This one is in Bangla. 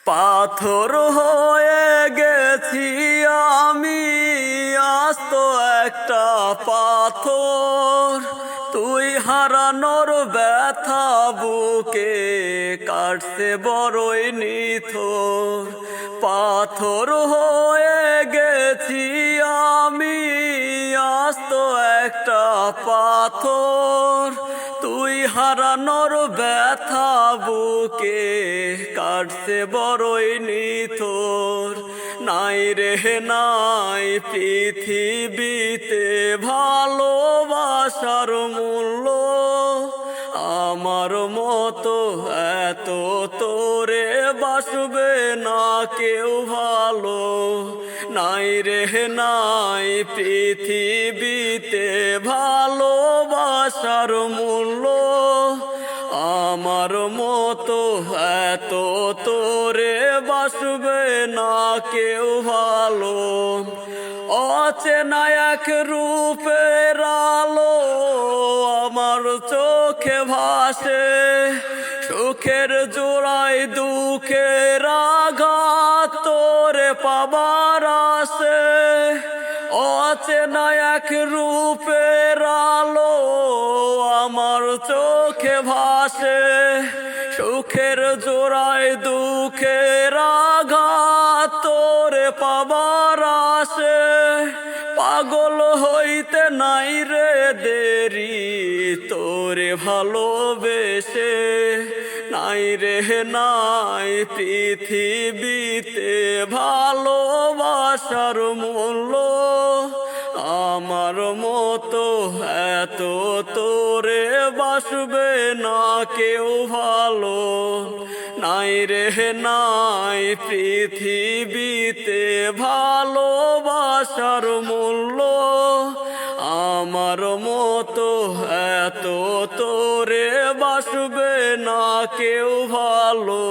পাথর হয়ে গেছি আমি, আজ তো একটা পাথর। তুই হারানোর ব্যথা বুকে কাটছে বড়ই নিথর। পাথর হয়ে গেছি আমি, আজ তো একটা পাথর। তুই হারানোর ব্যথা বুকে কাটছে বড়ই নিথর। নাই রে নাই পৃথিবীতে ভালোবাসার মূল্য, আমার মতো এত তোরে বাসবে না কেউ ভালো। নাই রে নাই পৃথিবীতে ভালোবাসার মূল্য, আমার মতো এত তোরে বাসবে না কেউ ভালো। অচেনা এক রূপের আলো আমার চোখে ভাসে, সুখের জোড়ায় দুঃখের আঘাত তোরে পাবার আসে। অচেনা এক রূপের আলো আমার চোখে ভাসে, সুখের জোড়ায় দুঃখের আঘাত তোরে পাবার আসে। পাগল হইতে নাই রে দেরি তোরে ভালোবেসে, নাই রে নাই পৃথিবীতে ভালোবাসার মূল্য, আমার মতো এত তোরে বাসবে না কেউ ভালো। নাই রে নাই পৃথিবীতে ভালোবাসার মূল্য, আমার মতো এত তোরে বাসবে না কেউ ভালো।